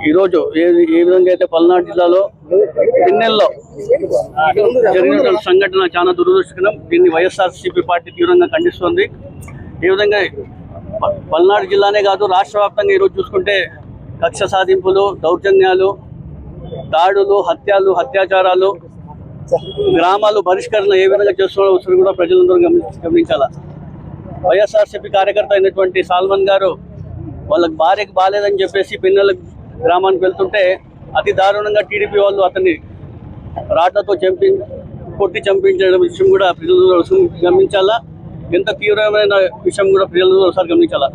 ఈరోజు ఏ విధంగా అయితే పల్నాడు జిల్లాలో పిన్నెల్లో జరిగిన సంఘటన చాలా దురదృష్టకరం. దీన్ని వైఎస్ఆర్సీపీ పార్టీ తీవ్రంగా ఖండిస్తోంది. ఈ విధంగా పల్నాడు జిల్లానే కాదు, రాష్ట్ర వ్యాప్తంగా ఈరోజు చూసుకుంటే కక్ష సాధింపులు, దౌర్జన్యాలు, దాడులు, హత్యలు, అత్యాచారాలు, గ్రామాలు బహిష్కరణ ఏ విధంగా చేస్తున్న కూడా ప్రజలందరూ గమనించాలా. వైఎస్ఆర్సీపీ కార్యకర్త అయినటువంటి సాల్మన్ గారు వాళ్ళకి భార్యకి బాగాలేదని చెప్పేసి పిన్నెల గ్రామానికి వెళ్తుంటే అతి దారుణంగా టీడీపీ వాళ్ళు అతన్ని రాళ్లతో కొట్టి చంపించడం విషయం కూడా ప్రజలందరూ గమనించాలా. ఎంత తీవ్రమైన విషయం కూడా ప్రజలందరూ ఒకసారి గమనించాలా.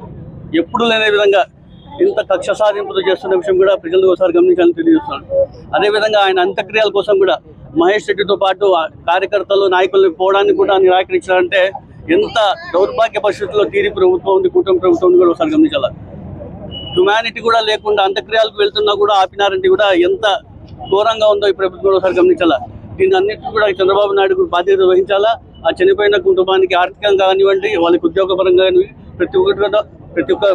ఎప్పుడు లేని విధంగా ఇంత కక్ష సాధింపులు చేస్తున్న విషయం కూడా ప్రజలు ఒకసారి గమనించాలని తెలియజేస్తున్నాను. అదేవిధంగా ఆయన అంత్యక్రియల కోసం కూడా మహేష్ రెడ్డితో పాటు కార్యకర్తలు, నాయకులు పోవడానికి కూడా నిరాకరించాలంటే ఎంత దౌర్భాగ్య పరిస్థితుల్లో టీడీపీ ప్రభుత్వం ఉంది, కూటమి ప్రభుత్వం ఉంది కూడా ఒకసారి గమనించాలి. హ్యుమానిటీ కూడా లేకుండా అంత్యక్రియలకు వెళ్తున్నా కూడా ఆపినారంటే కూడా ఎంత ఘోరంగా ఉందో ఈ ప్రభుత్వం ఒకసారి గమనించాలా. దీన్ని అన్నింటినీ కూడా చంద్రబాబు నాయుడు బాధ్యత వహించాలా. ఆ చనిపోయిన కుటుంబానికి ఆర్థికంగా కానివ్వండి, వాళ్ళకి ఉద్యోగపరంగా ప్రతి ఒక్క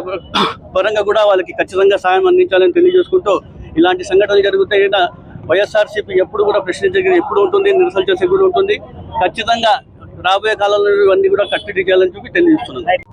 పరంగా కూడా వాళ్ళకి ఖచ్చితంగా సాయం అందించాలని తెలియజేసుకుంటూ, ఇలాంటి సంఘటనలు జరిగితే వైఎస్ఆర్సీపీ ఎప్పుడు కూడా ప్రశ్నించే ఎప్పుడు ఉంటుంది, నిరసన చేసే కూడా ఉంటుంది. ఖచ్చితంగా రాబోయే కాలంలో ఇవన్నీ కూడా కట్టడి చేయాలని చెప్పి తెలియజేస్తున్నాను.